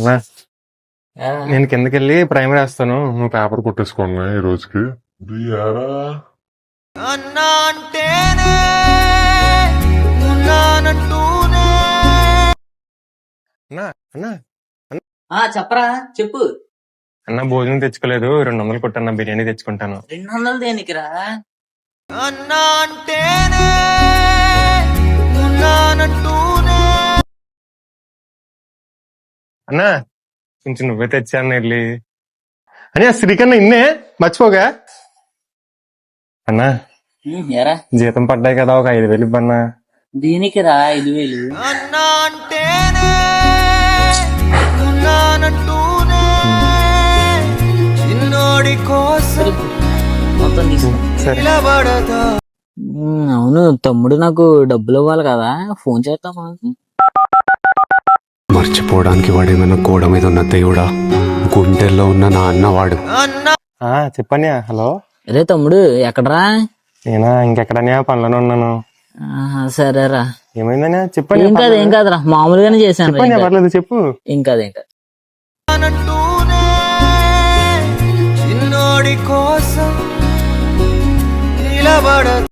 అన్నా ఆ, నేను కిందకెళ్ళి ప్రైమర్ వేస్తాను, నువ్వు పేపర్ కొట్టేసుకోండి ఈ రోజుకి. అన్నా అంటేనే ఉన్నానంటూనే. అన్నా అన్నా చెప్పరా చెప్పు. అన్న భోజనం తెచ్చుకోలేదు, 200 కొట్టన్నా, బిర్యానీ తెచ్చుకుంటాను. 200 దేనికిరా? అన్నా అంటేనే ఉన్నానంటూనే. అన్నా కొంచెం నువ్వే తెచ్చాను వెళ్ళి. అని ఆ శ్రీకన్నా ఇన్నే మర్చిపోగా. అన్నా ఎరా జీతం పడ్డాయి కదా, ఒక 5,000 ఇవ్వన్నా. దీనికిరా 5,000? అన్నా అంటేనే ఉన్నానంటూనే. చిన్నోడి కోసం మొత్తం తీసుకో. సరే నిలబడతా. అవును తమ్ముడు, నాకు డబ్బులు ఇవ్వాలి కదా, ఫోన్ చేద్దామా? మర్చిపోవడానికి వాడేమైనా గోడ మీద ఉన్న దేవుడా, గుండెల్లో ఉన్న నా అన్నవాడు. అన్నా చెప్పన్నా. హలో అరే తమ్ముడు, ఎక్కడరా? నేనా ఇంకెక్కడనే పనిలోనే ఉన్నాను. సరేరా. ఏమైందనే చెప్పండి. ఏం కాదురా, మామూలుగానే చేశాను. చెప్పండి, పర్లేదు చెప్పు. ఏం కాదు. అంటూనే చిన్నోడి కోసం నిలబడ